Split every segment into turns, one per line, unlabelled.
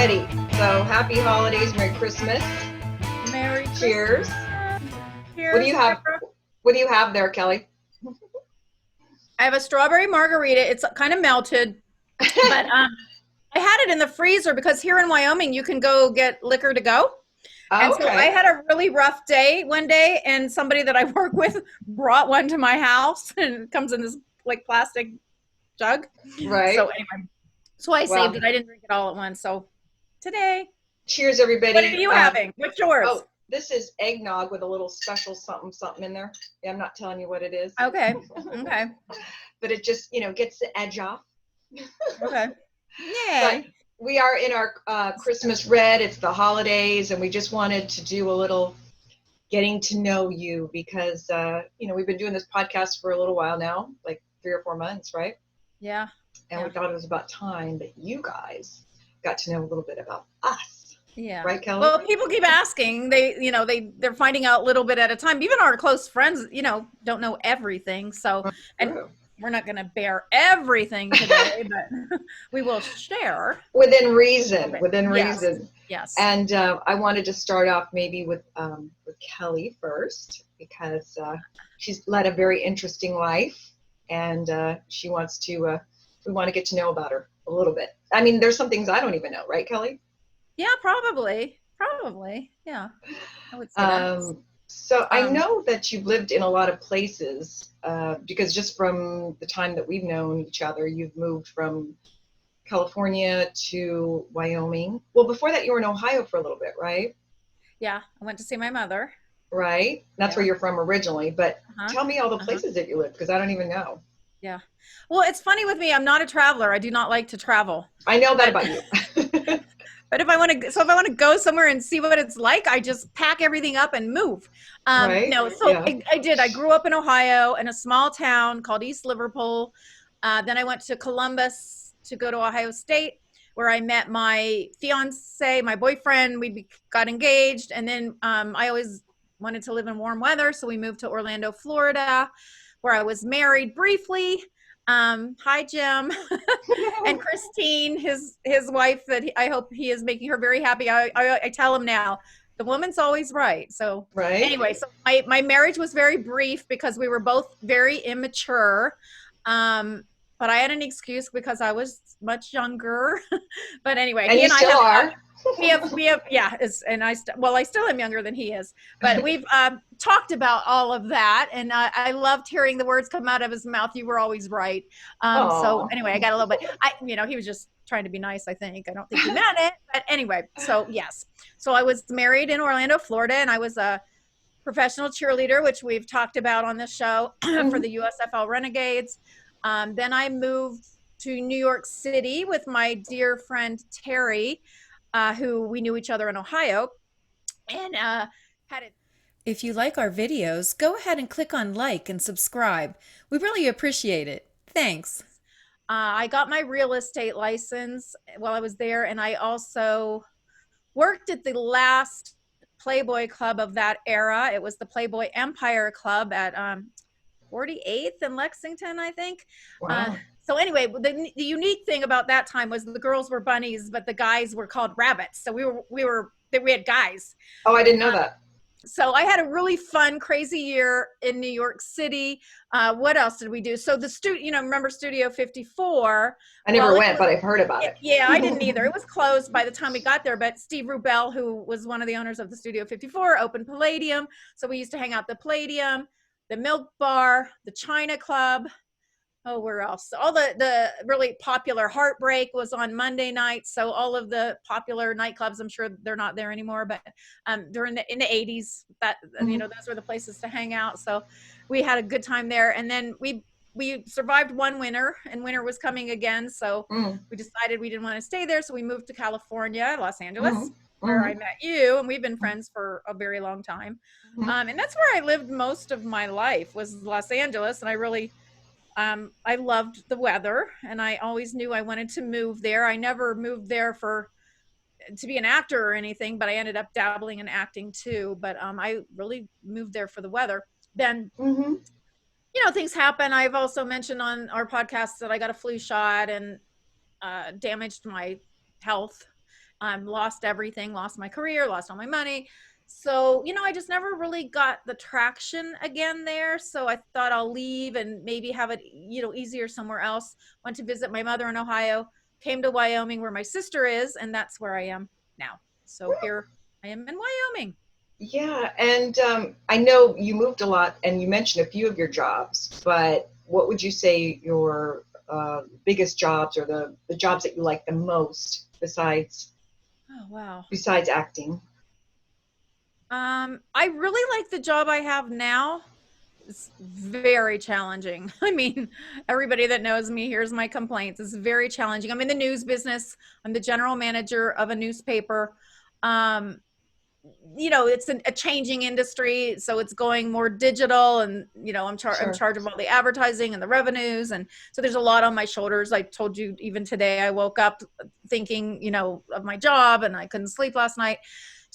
Alrighty, so happy holidays, Merry Christmas.
Merry
Cheers.
Christmas.
What do
Cheers,
you have?
Kimbra.
What do you have there, Kelly?
I have a strawberry margarita. It's kind of melted, but I had it in the freezer because here in Wyoming you can go get liquor to go. And so I
Okay.
had a really rough day one day, and somebody that I work with brought one to my house, and it comes in this like plastic jug. So
Right.
anyway, so I saved
Well,
it. I didn't drink it all at once. So today,
cheers,
what are
everybody.
you having? What's yours?
Oh, this is eggnog with a little special something something in there. Yeah, I'm not telling you what it is,
Okay. Okay.
but it just gets the edge off.
Okay.
But
Yay.
we are in our Christmas red. It's the holidays, and we just wanted to do a little getting to know you because we've been doing this podcast for a little while now, like 3 or 4 months, right?
Yeah.
And
Yeah.
we thought it was about time that you guys got to know a little bit about us,
Yeah.
right, Kelly?
Well, people keep asking. They're finding out a little bit at a time. Even our close friends, don't know everything. So, and
True.
we're not going to bear everything today, but we will share.
Within reason, within
Yes.
reason.
Yes.
And I wanted to start off maybe with Kelly first because she's led a very interesting life, and she wants to. We want to get to know about her a little bit. I mean, there's some things I don't even know, right, Kelly?
Yeah, probably. Probably. Yeah. I would say that.
So I
Um,
know that you've lived in a lot of places because just from the time that we've known each other, you've moved from California to Wyoming. Well, before that, you were in Ohio for a little bit, right?
yeah. I went to see my mother.
Right? That's where
Yeah.
you're from originally. But
Uh-huh.
tell me all the
Uh-huh.
places that you lived because I don't even know.
Yeah. Well, it's funny with me. I'm not a traveler. I do not like to travel.
I know that
But
about you.
But if I want to, so if I want to go somewhere and see what it's like, I just pack everything up and move.
Right?
No, so
Yeah.
I did. I grew up in Ohio in a small town called East Liverpool. Then I went to Columbus to go to Ohio State, where I met my fiance, my boyfriend. We got engaged, and then I always wanted to live in warm weather, so we moved to Orlando, Florida, where I was married briefly. Hi, Jim. And Christine, his wife, that I hope he is making her very happy. I tell him now, the woman's always right. So
Right?
anyway, so my marriage was very brief because we were both very immature. Um, but I had an excuse because I was much younger. But anyway,
And
he
you
and I
still
have
are.
we have yeah, and I still am younger than he is, but we've talked about all of that, and I loved hearing the words come out of his mouth. You were always right. So
Oh.
anyway, I got a little bit. He was just trying to be nice. I think. I don't think he meant it, but anyway. So yes. So I was married in Orlando, Florida, and I was a professional cheerleader, which we've talked about on this show for the USFL Renegades. Then I moved to New York City with my dear friend Terry, who we knew each other in Ohio, and had it. If you like our videos, go ahead and click on like and subscribe. We really appreciate it. Thanks. I got my real estate license while I was there, and I also worked at the last Playboy Club of that era. It was the Playboy Empire Club at 48th in Lexington, I think.
Wow.
So anyway, the unique thing about that time was the girls were bunnies, but the guys were called rabbits. So we had guys.
Oh, I didn't know that.
So I had a really fun, crazy year in New York City. What else did we do? So the remember Studio 54?
I never went, but I've heard about it.
Yeah, I didn't either. It was closed by the time we got there, but Steve Rubel, who was one of the owners of the Studio 54, opened Palladium. So we used to hang out the Palladium, the Milk Bar, the China Club. Oh, where else? All the really popular Heartbreak was on Monday nights. So all of the popular nightclubs, I'm sure they're not there anymore, but in the 80s, that those were the places to hang out. So we had a good time there. And then we survived one winter, and winter was coming again. So we decided we didn't want to stay there. So we moved to California, Los Angeles, where I met you, and we've been friends for a very long time. And that's where I lived most of my life, was Los Angeles. And I loved the weather, and I always knew I wanted to move there. I never moved there to be an actor or anything, but I ended up dabbling in acting too. But I really moved there for the weather. Then things happen. I've also mentioned on our podcast that I got a flu shot and damaged my health. Lost everything, lost my career, lost all my money. So, I just never really got the traction again there. So I thought I'll leave and maybe have it, easier somewhere else. Went to visit my mother in Ohio, came to Wyoming where my sister is, and that's where I am now. So here I am in Wyoming.
Yeah, and I know you moved a lot, and you mentioned a few of your jobs, but what would you say your biggest jobs or the jobs that you like the most
Oh, wow.
besides acting?
I really like the job I have now. It's very challenging. I mean, everybody that knows me hears my complaints. It's very challenging. I'm in the news business. I'm the general manager of a newspaper. Um, it's a changing industry, so it's going more digital, and I'm in
Sure.
charge of all the advertising and the revenues, and so there's a lot on my shoulders. I told you even today I woke up thinking, of my job, and I couldn't sleep last night.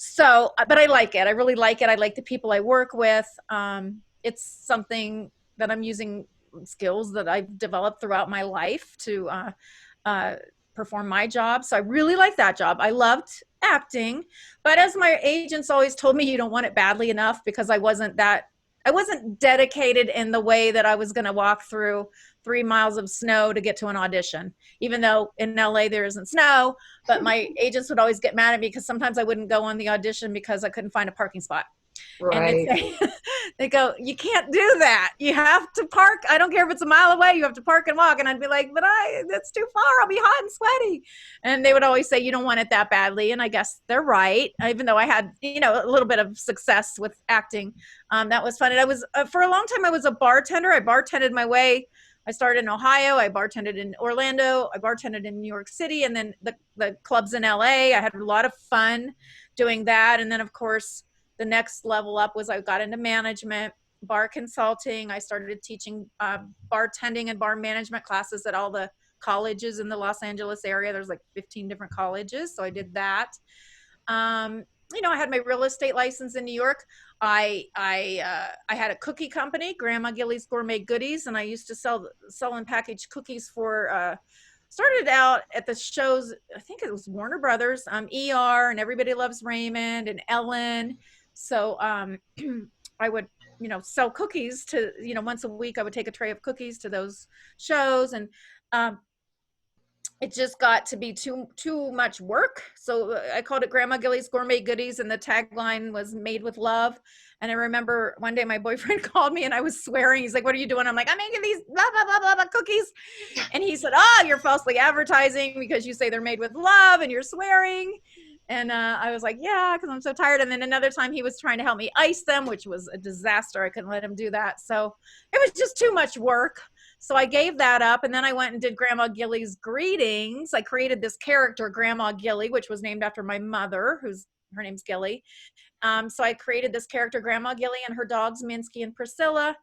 So, but I like it. I really like it. I like the people I work with. It's something that I'm using skills that I've developed throughout my life to uh, perform my job. So I really like that job. I loved acting, but as my agents always told me, you don't want it badly enough, because I wasn't dedicated in the way that I was going to walk through 3 miles of snow to get to an audition, even though in LA there isn't snow. But my agents would always get mad at me because sometimes I wouldn't go on the audition because I couldn't find a parking spot. And they'd
Right.
say, they go, you can't do that. You have to park. I don't care if it's a mile away. You have to park and walk. And I'd be like, but that's too far. I'll be hot and sweaty. And they would always say, you don't want it that badly. And I guess they're right. Even though I had, a little bit of success with acting, that was fun. And I was, for a long time, I was a bartender. I bartended my way. I started in Ohio. I bartended in Orlando. I bartended in New York City. And then the clubs in LA. I had a lot of fun doing that. And then, of course, the next level up was I got into management, bar consulting. I started teaching bartending and bar management classes at all the colleges in the Los Angeles area. There's like 15 different colleges. So I did that. I had my real estate license in New York. I had a cookie company, Grandma Gillie's Gourmet Goodies, and I used to sell and package cookies for started out at the shows. I think it was Warner Brothers, ER, and Everybody Loves Raymond, and Ellen. So I would, sell cookies to, once a week I would take a tray of cookies to those shows. And it just got to be too much work. So I called it Grandma Gillie's Gourmet Goodies, and the tagline was made with love. And I remember one day my boyfriend called me and I was swearing. He's like, what are you doing? I'm like, I'm making these blah, blah, blah, blah, blah cookies. And he said, oh, you're falsely advertising because you say they're made with love and you're swearing. And I was like, yeah, because I'm so tired. And then another time he was trying to help me ice them, which was a disaster. I couldn't let him do that. So it was just too much work. So I gave that up. And then I went and did Grandma Gillie's Greetings. I created this character, Grandma Gillie, which was named after my mother, her name's Gillie. So I created this character, Grandma Gillie, and her dogs, Minsky and Priscilla.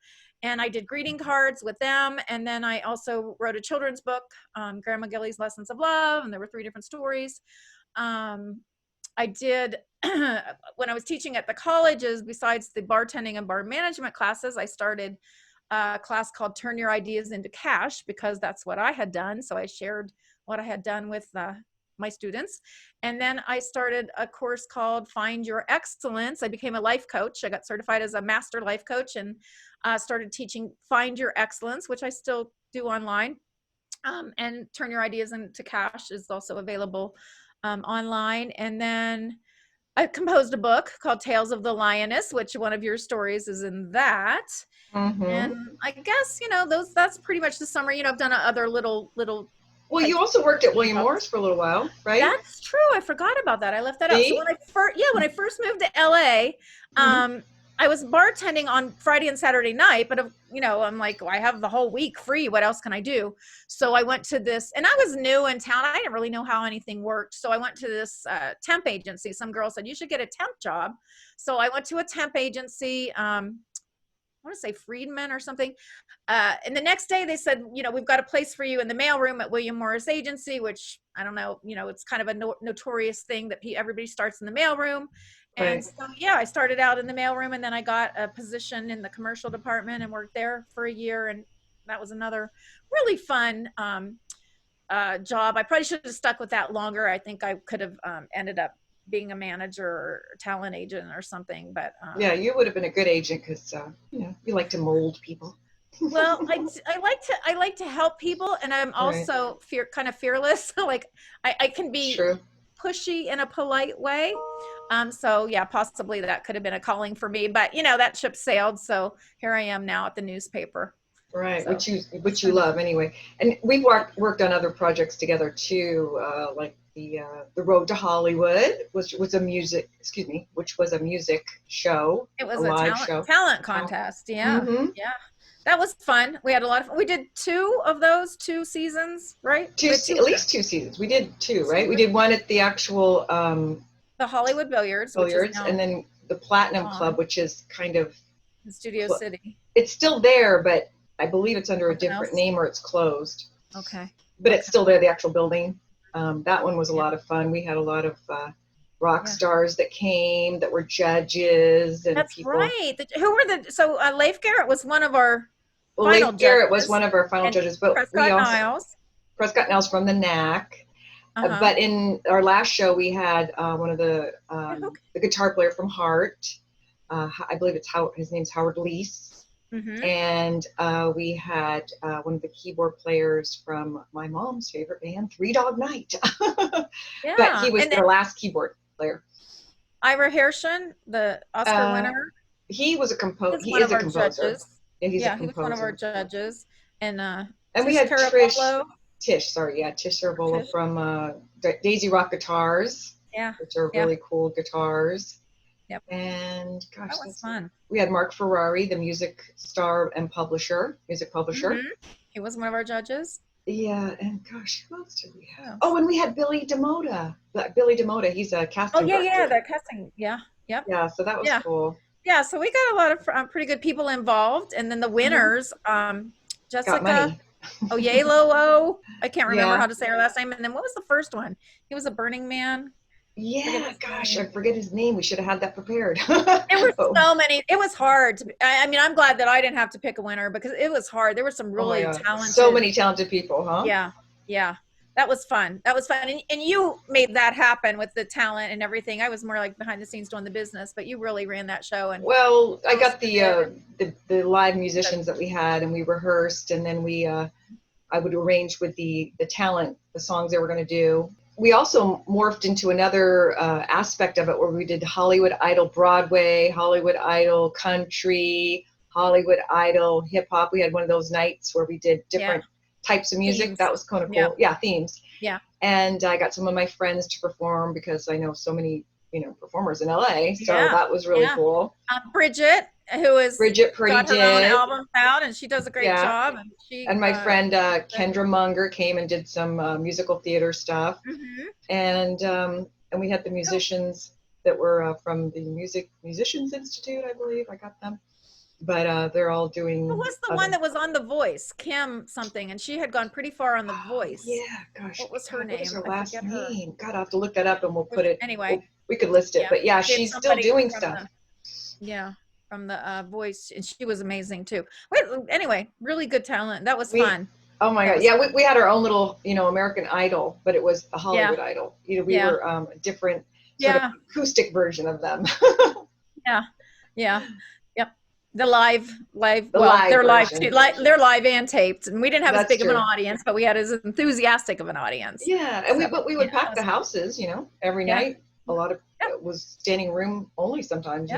And I did greeting cards with them. And then I also wrote a children's book, Grandma Gillie's Lessons of Love. And there were 3 different stories. I did, when I was teaching at the colleges, besides the bartending and bar management classes, I started a class called Turn Your Ideas into Cash, because that's what I had done. So I shared what I had done with my students. And then I started a course called Find Your Excellence. I became a life coach. I got certified as a master life coach and started teaching Find Your Excellence, which I still do online. And Turn Your Ideas into Cash is also available online. And then I composed a book called Tales of the Lioness, which one of your stories is in that.
Mm-hmm.
And I guess, that's pretty much the summary. I've done other little
Well, you
types
also worked at
of
William
jobs.
Morris for a little while, right?
That's true. I forgot about that. I left that out. So
See?
when I first moved to LA,
Mm-hmm.
I was bartending on Friday and Saturday night, but I'm like, well, I have the whole week free. What else can I do? So I went to this, and I was new in town. I didn't really know how anything worked. So I went to this temp agency. Some girl said, you should get a temp job. So I went to a temp agency. I want to say Friedman or something. And the next day they said, we've got a place for you in the mailroom at William Morris Agency, which I don't know, it's kind of a notorious thing that everybody starts in the mailroom. And
Right.
so, yeah, I started out in the mailroom, and then I got a position in the commercial department and worked there for a year. And that was another really fun job. I probably should have stuck with that longer. I think I could have ended up being a manager or talent agent or something. But
Yeah, you would have been a good agent because you like to mold people.
well, I like to help people, and I'm
Right.
also kind of fearless. Like I can
It's
be
true.
pushy in a polite way. So yeah, possibly that could have been a calling for me, but that ship sailed. So here I am now at the newspaper.
Right,
So
which you love anyway. And we've worked on other projects together too, like the Road to Hollywood was a music, excuse me, which was a music show,
it
a
was a
live
talent
show.
talent contest. Yeah,
Mm-hmm.
yeah, that was fun. We had a lot of fun. We did two of those 2 seasons, right? We had two
At
winners.
least 2 seasons. We did two, right? We
Two.
did one at the actual
The Hollywood Billiards, which is
billiards, and
now
then the Platinum Club,
gone
which is kind of
in Studio City.
it's still there, but I believe it's under a
Something
different
else.
name or it's closed.
Okay.
But it's
Okay.
still there, the actual building. That one was a
Yeah.
lot of fun. We had a lot of rock
Yeah.
stars that came that were judges and
That's
people.
right. Who were so Leif Garrett was one of our
Well,
final
Leif Garrett was
judges,
one of our final
and
judges, but we
Prescott
also
Niles.
Prescott Nels from the Knack.
Uh-huh.
But in our last show, we had one of the guitar player from Heart. I believe his name's Howard Leese.
Mm-hmm.
And we had one of the keyboard players from my mom's favorite band, Three Dog Night.
Yeah.
But he was their last keyboard player.
Ira Hershon, the Oscar winner.
He was a composer. He
one
is
of
a
our
composer.
judges.
And he's a
he
composer.
was one of our judges. And
we had Tish
Tish
Sarabola from Daisy Rock Guitars.
Yeah.
Which are really cool guitars.
Yep.
And gosh,
that was fun.
We had Mark Ferrari, the music star and music publisher.
Mm-hmm. He was one of our judges.
Yeah, and gosh, who else did we have? Oh, and we had Billy DeModa. Billy DeModa, he's a casting director.
Yeah, the casting. Yeah, yep.
Yeah, so that was cool.
Yeah, so we got a lot of pretty good people involved, and then the winners, Jessica Oyeloo. I can't remember how to say her last name. And then what was the first one? He was a Burning Man.
Yeah, gosh, I forget his name. We should have had that prepared.
There were so many. It was hard. I mean, I'm glad that I didn't have to pick a winner because it was hard. There were some really talented.
So many talented people, huh?
Yeah. That was fun. And you made that happen with the talent and everything. I was more like behind the scenes doing the business, but you really ran that show. And
well, I got the live musicians that we had, and we rehearsed, and then I would arrange with the talent the songs they were going to do. We also morphed into another aspect of it where we did Hollywood Idol Broadway, Hollywood Idol Country, Hollywood Idol Hip Hop. We had one of those nights where we did different types of music.
Themes.
That was kind of cool. Yeah, themes.
Yeah.
And I got some of my friends to perform because I know so many, performers in LA. So that was really cool.
Bridget, who is
Bridget Pretty
got her own album out, and she does a great job.
And my friend Kendra Munger came and did some musical theater stuff.
Mm-hmm.
And we had the musicians that were from the Musicians Institute, I believe. I got them. But they're all doing.
Who was the one that was on The Voice? Kim something, and she had gone pretty far on The Voice.
Yeah, gosh.
What was her name?
What was her last name? God, I'll have to look that up, and we'll put it.
Anyway,
we could list it. But yeah, she's still doing stuff.
From the Voice, and she was amazing too. Anyway, really good talent. That was fun.
Oh my God! Yeah, we had our own little, American Idol, but it was a Hollywood Idol. We were a different sort of acoustic version of them.
Yep. They're live
version.
too. They're live and taped, and we didn't have as big of an audience, but we had as enthusiastic of an audience.
Yeah, and we would pack the houses, every night. A lot of it was standing room only sometimes,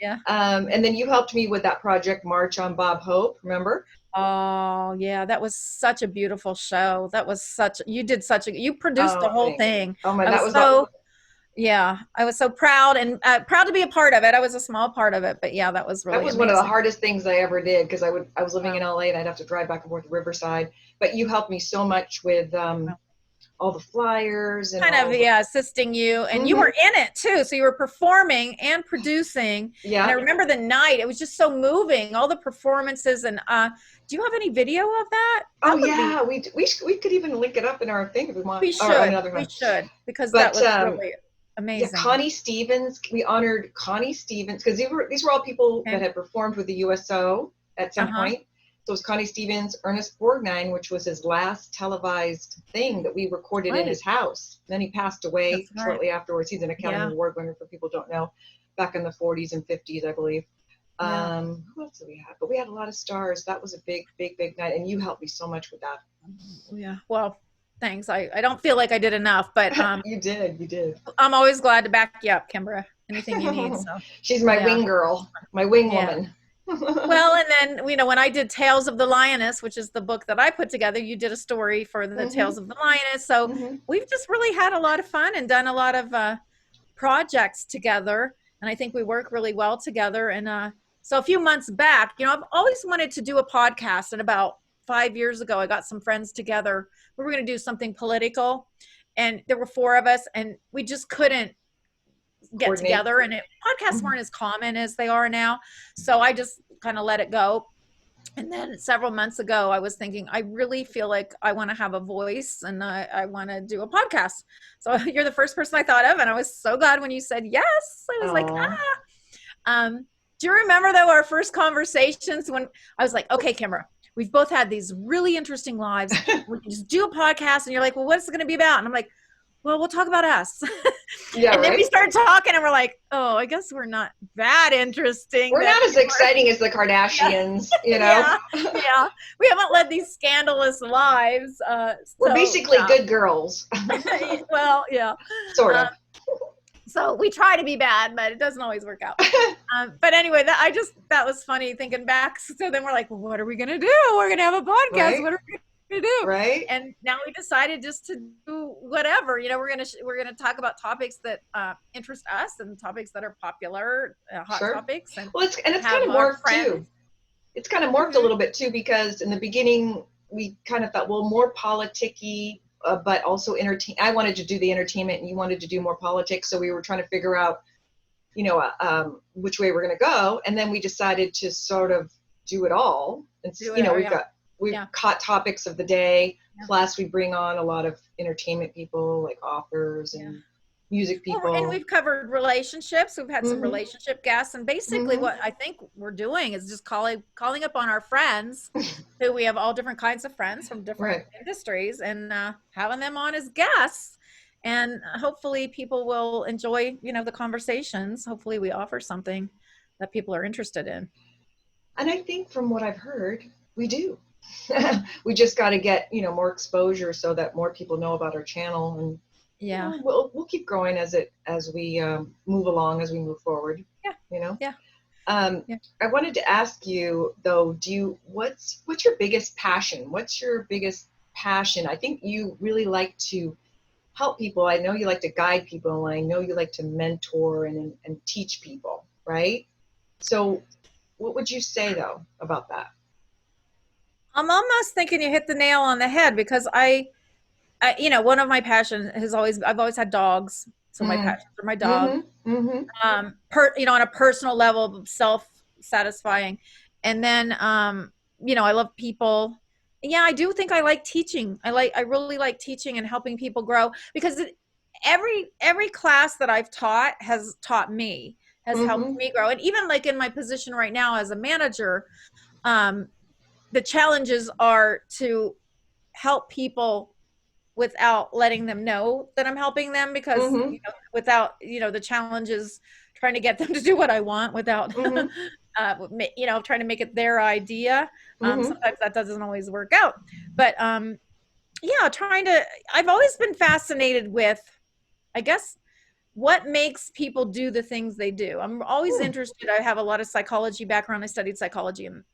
Yeah.
And then you helped me with that project, March on Bob Hope. Remember?
Oh yeah, that was such a beautiful show. You produced the whole thing.
Oh my,
I was so proud and proud to be a part of it. I was a small part of it, but yeah, that was really amazing.
One of the hardest things I ever did because I was living in LA and I'd have to drive back and forth to Riverside. But you helped me so much with all the flyers and
assisting you, and you were in it too. So you were performing and producing. Yeah. And I remember the night; it was just so moving. All the performances, and do you have any video of that?
We could even link it up in our thing if we want.
We should because that was really amazing.
Yeah, Connie Stevens. We honored Connie Stevens because these were all people that had performed with the USO at some point. So it was Connie Stevens, Ernest Borgnine, which was his last televised thing that we recorded in his house. Then he passed away shortly afterwards. He's an Academy Award winner, for people who don't know, back in the 40s and 50s, I believe. Who else did we have? But we had a lot of stars. That was a big night, and you helped me so much with that.
Yeah. Well, thanks. I don't feel like I did enough, but
you did.
I'm always glad to back you up, Kimbra. Anything you need. So
she's my wing girl, my wing woman.
Well, and then when I did Tales of the Lioness, which is the book that I put together, you did a story for the Tales of the Lioness. So we've just really had a lot of fun and done a lot of projects together, and I think we work really well together. And so a few months back, I've always wanted to do a podcast, and about 5 years ago I got some friends together. We were going to do something political, and there were 4 of us, and we just couldn't get together, and podcasts weren't as common as they are now, so I just kind of let it go. And then several months ago I was thinking, I really feel like I want to have a voice, and I want to do a podcast. So you're the first person I thought of, and I was so glad when you said yes. I was like, do you remember though our first conversations when I was like, okay, Kimbra, we've both had these really interesting lives, we can just do a podcast, and you're like, well, what's it going to be about? And I'm like, well, we'll talk about us. And then we started talking, and we're like, oh, I guess we're not that interesting.
We're not as exciting as the Kardashians, Yeah.
We haven't led these scandalous lives.
We're basically good girls.
Well, yeah.
Sort of.
So we try to be bad, but it doesn't always work out. But anyway, that was funny thinking back. So then we're like, well, what are we going to do? We're going to have a podcast. Right? What are we to do? Right. And now we decided just to do whatever. We're gonna talk about topics that interest us, and topics that are popular, hot topics. And
well, it's kind of morphed too. It's kind of morphed a little bit too, because in the beginning we kind of thought, well, more politicky, but also entertain. I wanted to do the entertainment, and you wanted to do more politics. So we were trying to figure out, which way we're going to go. And then we decided to sort of do it all. And we've caught topics of the day. Plus we bring on a lot of entertainment people, like authors and music people.
And we've covered relationships. We've had some relationship guests, and basically what I think we're doing is just calling up on our friends who we have all different kinds of friends from different industries, and having them on as guests. And hopefully people will enjoy, the conversations. Hopefully we offer something that people are interested in.
And I think from what I've heard, we do. We just got to get, more exposure so that more people know about our channel, and we'll keep growing as we move along, as we move forward. I wanted to ask you though, what's your biggest passion? What's your biggest passion? I think you really like to help people. I know you like to guide people, and I know you like to mentor and teach people, right? So what would you say though about that?
I'm almost thinking you hit the nail on the head, because I one of my passions I've always had dogs. So my passions are my dog, on a personal level, self-satisfying. And then, I love people. Yeah, I do think I like teaching. I really like teaching and helping people grow, because every class that I've taught has taught me, has helped me grow. And even like in my position right now as a manager, the challenges are to help people without letting them know that I'm helping them, because without the challenges trying to get them to do what I want without trying to make it their idea. Sometimes that doesn't always work out, but I've always been fascinated with, I guess, what makes people do the things they do. I'm always interested. I have a lot of psychology background. I studied psychology in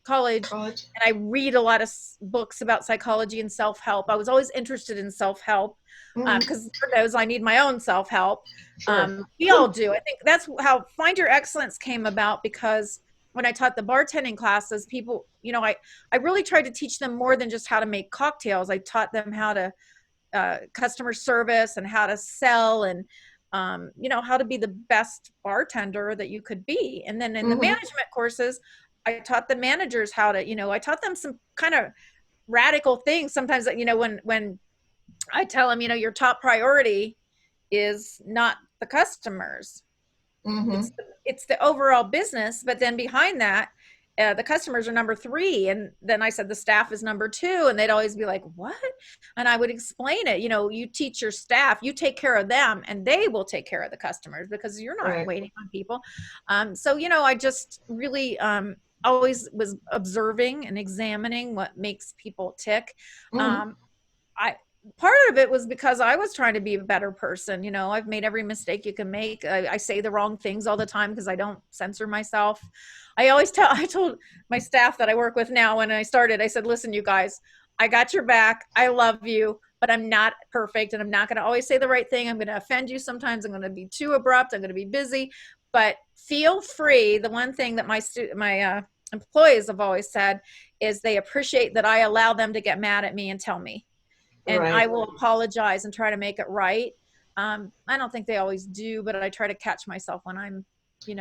college, and I read a lot of books about psychology and self-help. I was always interested in self-help, because Lord knows I need my own self-help. We all do. I think that's how Find Your Excellence came about, because when I taught the bartending classes, people, I really tried to teach them more than just how to make cocktails. I taught them how to customer service, and how to sell, and how to be the best bartender that you could be. And then in the management courses, I taught the managers how to, I taught them some kind of radical things sometimes, that, when I tell them, your top priority is not the customers. It's the overall business. But then behind that the customers are number 3. And then I said the staff is number 2, and they'd always be like, what? And I would explain it, you teach your staff, you take care of them, and they will take care of the customers, because you're not
Right.
waiting on people. So I just really always was observing and examining what makes people tick.
Hmm.
um, I Part of it was because I was trying to be a better person. I've made every mistake you can make. I say the wrong things all the time because I don't censor myself. I told my staff that I work with now, when I started, I said, listen, you guys, I got your back. I love you, but I'm not perfect, and I'm not going to always say the right thing. I'm going to offend you sometimes. I'm going to be too abrupt. I'm going to be busy, but feel free. The one thing that my employees have always said is they appreciate that I allow them to get mad at me and tell me, and I
Right.
will apologize and try to make it right. I don't think they always do, but I try to catch myself when I'm, too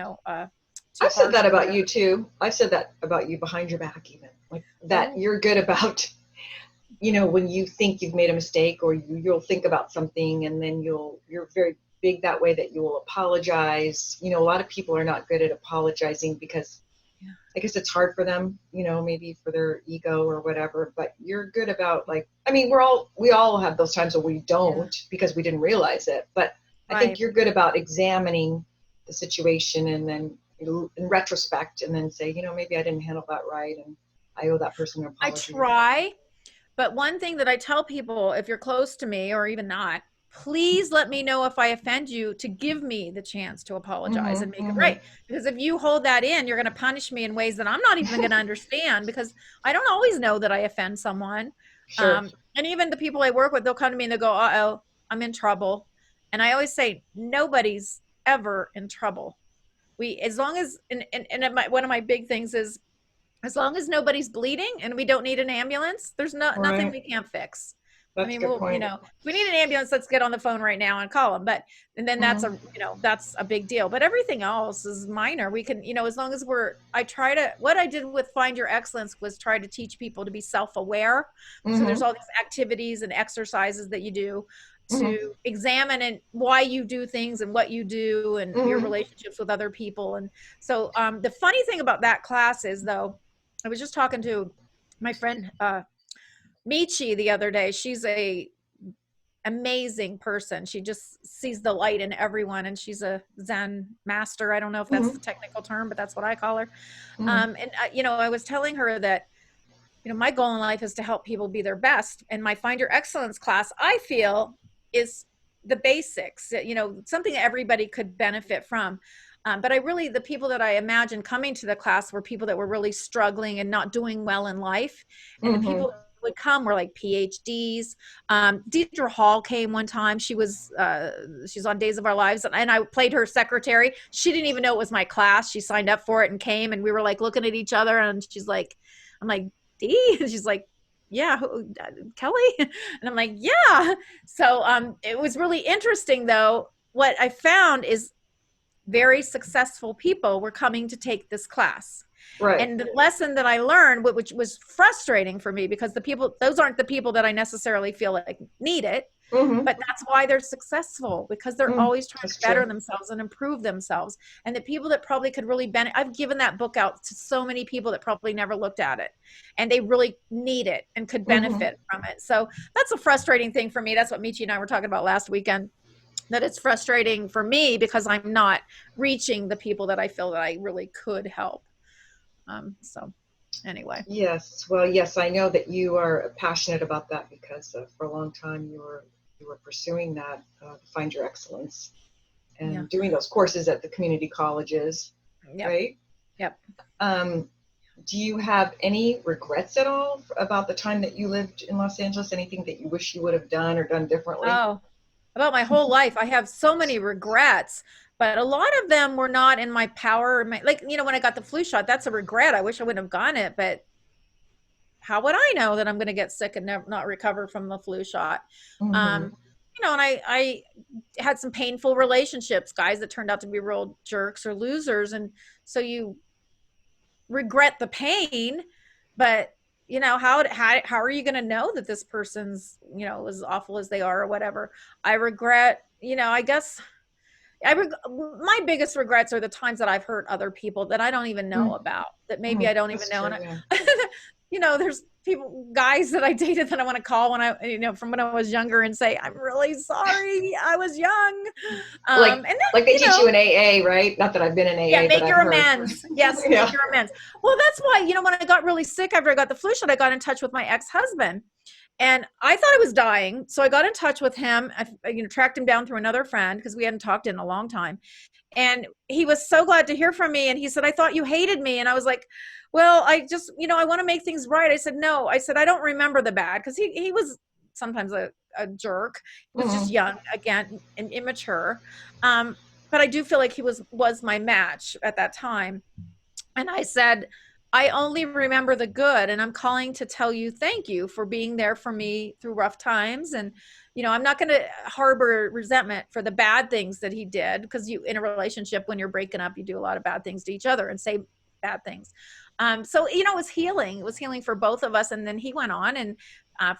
I've said
harsh
that
or
about
whatever.
you too. I've said that about you behind your back, even like that.
Oh,
You're good about, when you think you've made a mistake, or you'll think about something, and then you're very big that way that you will apologize. A lot of people are not good at apologizing because
yeah.
I guess it's hard for them, maybe for their ego or whatever, but you're good about, like, I mean, we all have those times where we
Yeah.
don't because we didn't realize it, but I think
Right.
you're good about examining the situation, and then in retrospect, and then say, maybe I didn't handle that right, and I owe that person an
I
apology.
try. But one thing that I tell people, if you're close to me or even not, please let me know if I offend you, to give me the chance to apologize
Mm-hmm,
and make it
mm-hmm.
right. Because if you hold that in, you're going to punish me in ways that I'm not even going to understand, because I don't always know that I offend someone.
Sure.
And even the people I work with, they'll come to me and they'll go, uh-oh, I'm in trouble. And I always say, nobody's ever in trouble. As long as, one of my big things is, as long as nobody's bleeding and we don't need an ambulance, there's nothing
Right.
we can't fix. I
That's a
mean,
good
we'll,
point.
if we need an ambulance, let's get on the phone right now and call them. But, and then that's
Mm-hmm,
that's a big deal. But everything else is minor. We can, as long as what I did with Find Your Excellence was try to teach people to be self-aware. So there's
mm-hmm,
all these activities and exercises that you do
mm-hmm,
to examine and why you do things and what you do and your
mm-hmm.
relationships with other people. And so the funny thing about that class is, though, I was just talking to my friend Michi the other day. She's a amazing person. She just sees the light in everyone, and she's a Zen master. I don't know if that's
Mm-hmm.
the technical term, but that's what I call her.
Mm-hmm.
And I was telling her that my goal in life is to help people be their best. And my Find Your Excellence class, I feel, is the basics, something that everybody could benefit from. But the people that I imagined coming to the class were people that were really struggling and not doing well in life. And the
Mm-hmm.
people that would come were like PhDs. Deidre Hall came one time. She's on Days of Our Lives, and I played her secretary. She didn't even know it was my class. She signed up for it and came, and we were like looking at each other, and she's like, I'm like, Dee? And she's like, yeah, Kelly? And I'm like, yeah. So it was really interesting, though. What I found is very successful people were coming to take this class.
Right.
And the lesson that I learned, which was frustrating for me, because those aren't the people that I necessarily feel like need it,
Mm-hmm.
but that's why they're successful, because they're
Mm.
always trying to
That's
better
true.
themselves and improve themselves. And the people that probably could really benefit, I've given that book out to so many people that probably never looked at it, and they really need it and could
Mm-hmm.
benefit from it. So that's a frustrating thing for me. That's what Michi and I were talking about last weekend, that it's frustrating for me because I'm not reaching the people that I feel that I really could help. So anyway.
Yes. Well, yes, I know that you are passionate about that because for a long time you were pursuing that, find your excellence,
Yeah.
and doing those courses at the community colleges,
Yep.
right?
Yep.
Um, do you have any regrets at all about the time that you lived in Los Angeles? Anything that you wish you would have done or done differently?
Oh, about my whole life, I have so many regrets, but a lot of them were not in my power. Like, when I got the flu shot, that's a regret. I wish I wouldn't have gotten it, but how would I know that I'm going to get sick and never, not recover from the flu shot?
Mm-hmm.
Um, and I had some painful relationships, guys that turned out to be real jerks or losers. And so you regret the pain, but how are you going to know that this person's, as awful as they are or whatever? I regret, I guess My biggest regrets are the times that I've hurt other people that I don't even know about, that maybe I don't even know.
True,
And
yeah.
there's guys that I dated that I want to call when from when I was younger and say, I'm really sorry, I was young. And then,
like they teach you in AA, right? Not that I've been in
yeah,
AA, but
make
I've
your
heard.
amends. Yes,
Yeah.
make your amends. Well, that's why, when I got really sick after I got the flu shot, I got in touch with my ex-husband. And I thought I was dying. So I got in touch with him. I tracked him down through another friend because we hadn't talked in a long time. And he was so glad to hear from me. And he said, I thought you hated me. And I was like, well, I just, I want to make things right. I said, no. I said, I don't remember the bad, because he was sometimes a jerk. He was just young, again, and immature. But I do feel like he was my match at that time. And I said, I only remember the good, and I'm calling to tell you thank you for being there for me through rough times. And, I'm not going to harbor resentment for the bad things that he did, because in a relationship, when you're breaking up, you do a lot of bad things to each other and say bad things. So, it was healing. It was healing for both of us. And then he went on and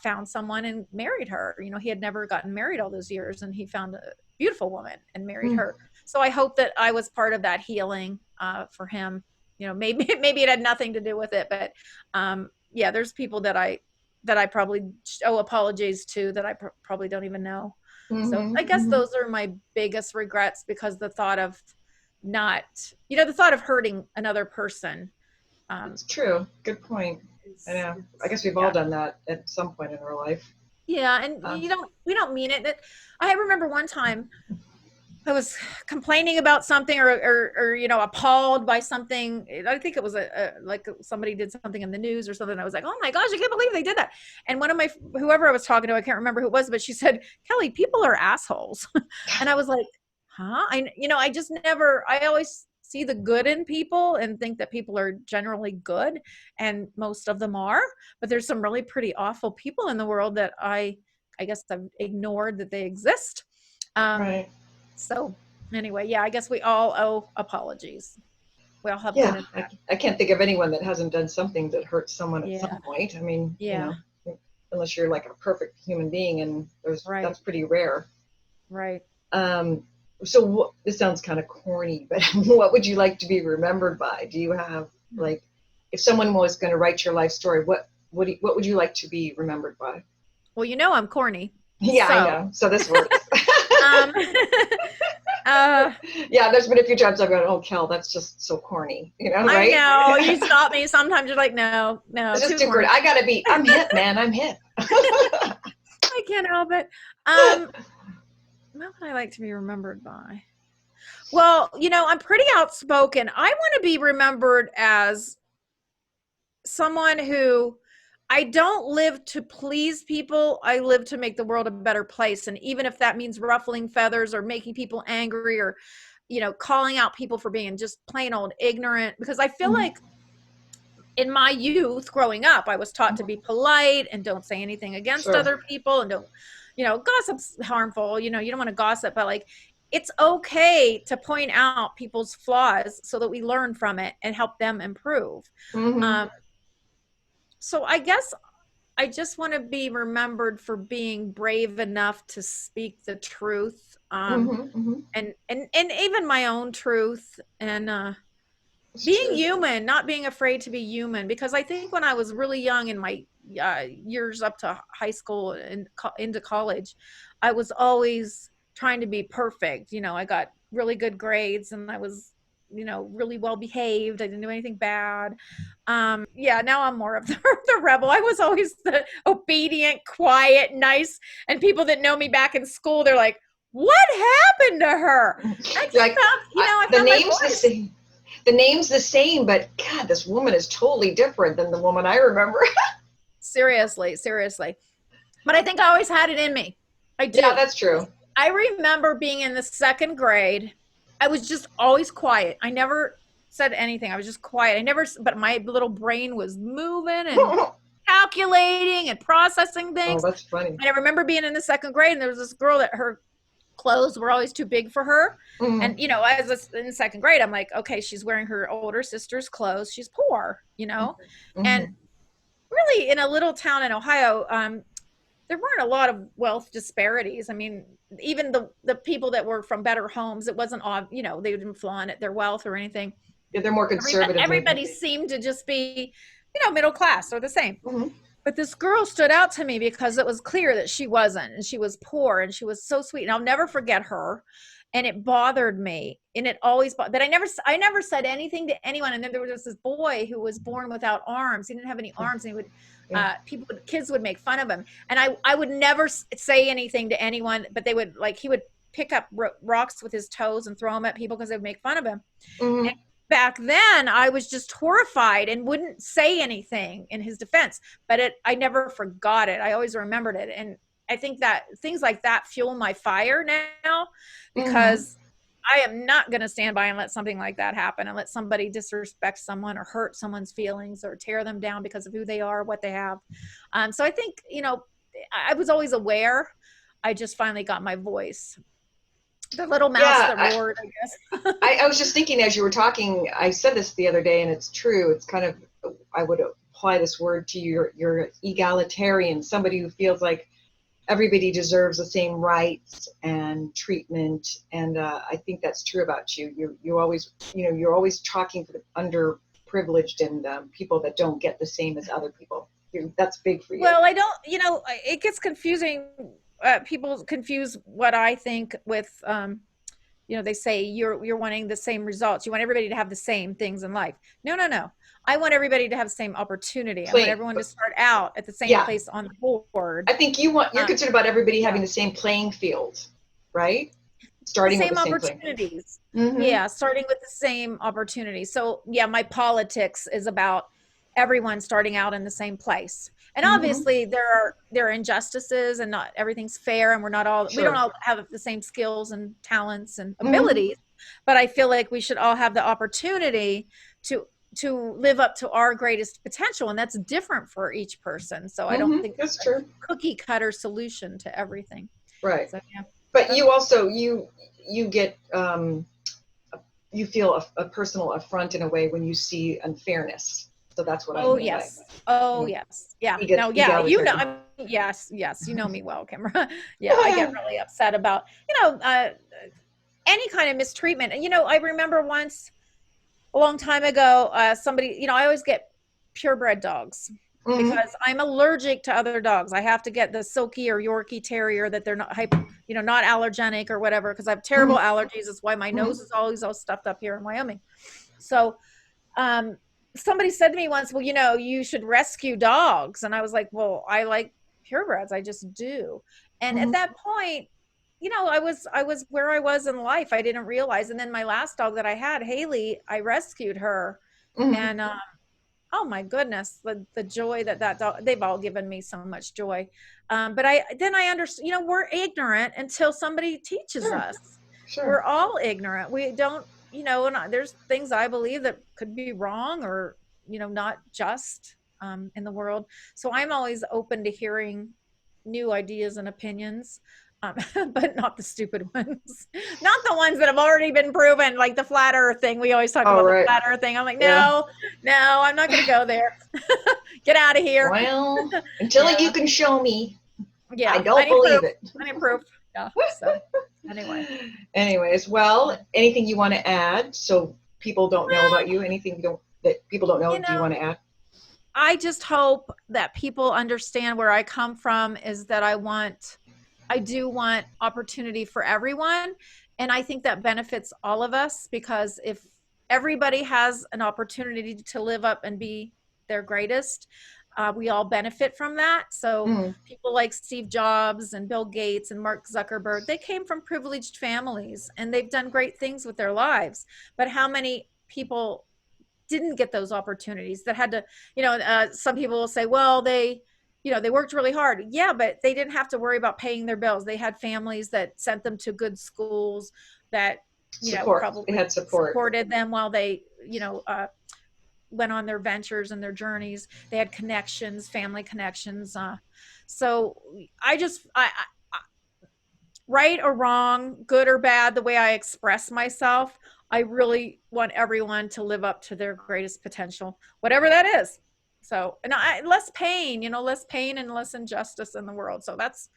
found someone and married her. He had never gotten married all those years, and he found a beautiful woman and married her. So I hope that I was part of that healing for him. Maybe it had nothing to do with it, but yeah, there's people that I probably owe apologies to that I probably don't even know. So I guess those are my biggest regrets, because the thought of the thought of hurting another person.
It's true. Good point. I know. I guess we've all done that at some point in our life.
Yeah, and we don't mean it. I remember one time I was complaining about something or appalled by something. I think it was like somebody did something in the news or something. I was like, oh my gosh, I can't believe they did that. And one of whoever I was talking to, I can't remember who it was, but she said, Kelly, people are assholes. And I was like, huh? I always see the good in people and think that people are generally good, and most of them are, but there's some really pretty awful people in the world that I guess I've ignored that they exist.
Right.
So anyway, yeah, I guess we all owe apologies. We all have
good. I can't think of anyone that hasn't done something that hurts someone at some point. I mean, unless you're like a perfect human being, and that's pretty rare.
Right.
So this sounds kind of corny, but what would you like to be remembered by? Do you have, like, if someone was going to write your life story, what would you like to be remembered by?
Well, I'm corny.
Yeah, so. I know. So this works. Yeah, there's been a few times I've gone, oh, Kel, that's just so corny, right?
I know. You stop me. Sometimes you're like, no.
It's just too corny. I'm hip, man. I'm hip.
I can't help it. What would I like to be remembered by? Well, I'm pretty outspoken. I want to be remembered as someone who, I don't live to please people. I live to make the world a better place. And even if that means ruffling feathers or making people angry or, calling out people for being just plain old ignorant, because I feel like in my youth growing up, I was taught to be polite and don't say anything against other people, and don't, gossip's harmful. You don't want to gossip, but like, it's okay to point out people's flaws so that we learn from it and help them improve. So I guess I just want to be remembered for being brave enough to speak the truth, and even my own truth, and being human, not being afraid to be human. Because I think when I was really young in my years up to high school and into college, I was always trying to be perfect. I got really good grades, and I was really well behaved. I didn't do anything bad. Now I'm more of the rebel. I was always the obedient, quiet, nice, and people that know me back in school, they're like, what happened to her? I
like, the name's the same. The name's the same, but God, this woman is totally different than the woman I remember.
Seriously. But I think I always had it in me. I do.
Yeah, that's true.
I remember being in the second grade. I was just always quiet. I never said anything. I was just quiet. But my little brain was moving and calculating and processing things.
Oh, that's funny.
And I remember being in the second grade, and there was this girl that her clothes were always too big for her. And, in the second grade, I'm like, okay, she's wearing her older sister's clothes. She's poor, and really in a little town in Ohio, there weren't a lot of wealth disparities. I mean, even the people that were from better homes, it wasn't all, they didn't flaunt at their wealth or anything.
Yeah, they're more conservative.
Everybody seemed to just be, middle class or the same.
Mm-hmm.
But this girl stood out to me because it was clear that she wasn't, and she was poor, and she was so sweet, and I'll never forget her. And it bothered me, and it always but I never said anything to anyone. And then there was this boy who was born without arms. He didn't have any arms, and he would kids would make fun of him, and I would never say anything to anyone, but they would, like, he would pick up rocks with his toes and throw them at people because they would make fun of him.
Mm-hmm.
And back then I was just horrified and wouldn't say anything in his defense, but I never forgot it. I always remembered it. And I think that things like that fuel my fire now, because I am not going to stand by and let something like that happen, and let somebody disrespect someone or hurt someone's feelings or tear them down because of who they are, what they have. So I think, I was always aware. I just finally got my voice. The little mouse that roared, I guess.
I was just thinking as you were talking, I said this the other day, and it's true. It's kind of, I would apply this word to your egalitarian, somebody who feels like everybody deserves the same rights and treatment. And I think that's true about you. You're always talking for the underprivileged and people that don't get the same as other people. That's big for you.
Well, I don't, it gets confusing. People confuse what I think with, they say you're wanting the same results. You want everybody to have the same things in life. No. I want everybody to have the same opportunity. I want everyone to start out at the same place on the board.
I think you're concerned about everybody having the same playing field, right? Starting with the same
opportunities. Yeah, starting with the same opportunities. So yeah, my politics is about everyone starting out in the same place. And obviously there are injustices, and not everything's fair, and we don't all have the same skills and talents and abilities, but I feel like we should all have the opportunity to live up to our greatest potential, and that's different for each person. So I don't think
that's true.
Cookie cutter solution to everything.
Right.
So, yeah.
But you also, you get, you feel a personal affront in a way when you see unfairness. So that's what I mean.
Yes. Oh, yes. Yeah. No, yeah. Yes. You know me well, Kimbra. Yeah. I get really upset about, any kind of mistreatment. And, I remember once a long time ago, somebody, I always get purebred dogs because I'm allergic to other dogs. I have to get the Silky or Yorkie Terrier that they're not not allergenic or whatever, because I have terrible allergies. That's why my nose is always all stuffed up here in Wyoming. So, somebody said to me once, well, you should rescue dogs. And I was like, well, I like purebreds. I just do. And at that point, I was where I was in life. I didn't realize. And then my last dog that I had, Haley, I rescued her. And, oh my goodness, the joy that dog, they've all given me so much joy. But I understand, we're ignorant until somebody teaches us. Sure. We're all ignorant. We don't, and there's things I believe that could be wrong or, not just in the world. So I'm always open to hearing new ideas and opinions, but not the stupid ones, not the ones that have already been proven, like the flat earth thing. We always talk about the flat earth thing. I'm like, no, I'm not going to go there. Get out of here.
Well, until you can show me, I don't believe it.
I need proof. Yeah. So
anyways, well, anything you want to add so people don't know about you? Anything that people don't know, do you want to add?
I just hope that people understand where I come from, is that I do want opportunity for everyone. And I think that benefits all of us, because if everybody has an opportunity to live up and be their greatest, we all benefit from that. So people like Steve Jobs and Bill Gates and Mark Zuckerberg, they came from privileged families and they've done great things with their lives. But how many people didn't get those opportunities, that had to, some people will say, well, they worked really hard. Yeah, but they didn't have to worry about paying their bills. They had families that sent them to good schools, that, probably
had
supported them while they, went on their ventures and their journeys. They had connections, family connections. So I right or wrong, good or bad, the way I express myself, I really want everyone to live up to their greatest potential, whatever that is. So, and less pain, less pain and less injustice in the world. So that's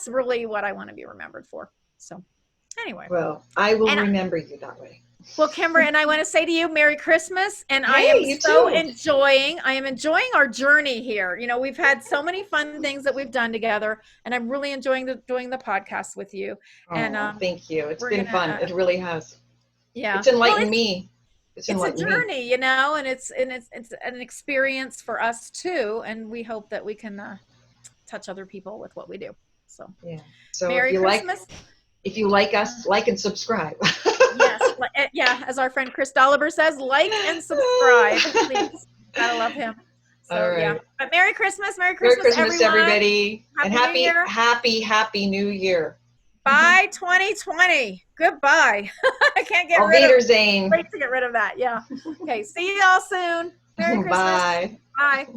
really what I want to be remembered for. So anyway.
Well, I will
And
remember you that way.
well, Kimbra, and I want to say to you, Merry Christmas. And I
Hey,
am
you
so
too.
enjoying our journey here. We've had so many fun things that we've done together, and I'm really enjoying doing the podcast with you. And
Oh, thank you. It's
we're
been fun.
gonna,
It really has.
yeah.
It's
Well,
enlightened me. It's
it's a
enlightened me.
journey, and it's an experience for us too. And we hope that we can touch other people with what we do. So,
Yeah. So
Merry Christmas.
if you like us, like and subscribe.
Yes, yeah. As our friend Chris Dolliver says, like and subscribe, please. Gotta love him. So
All right.
yeah. But Merry Christmas,
Merry Christmas,
everyone.
everybody,
Happy
and
New Year.
happy New Year.
Bye 2020. Goodbye. I can't get
Auf
rid of.
Wiedersehen.
Wait to get rid of that. Yeah. Okay. See you all soon. Merry Christmas.
Bye.
Bye.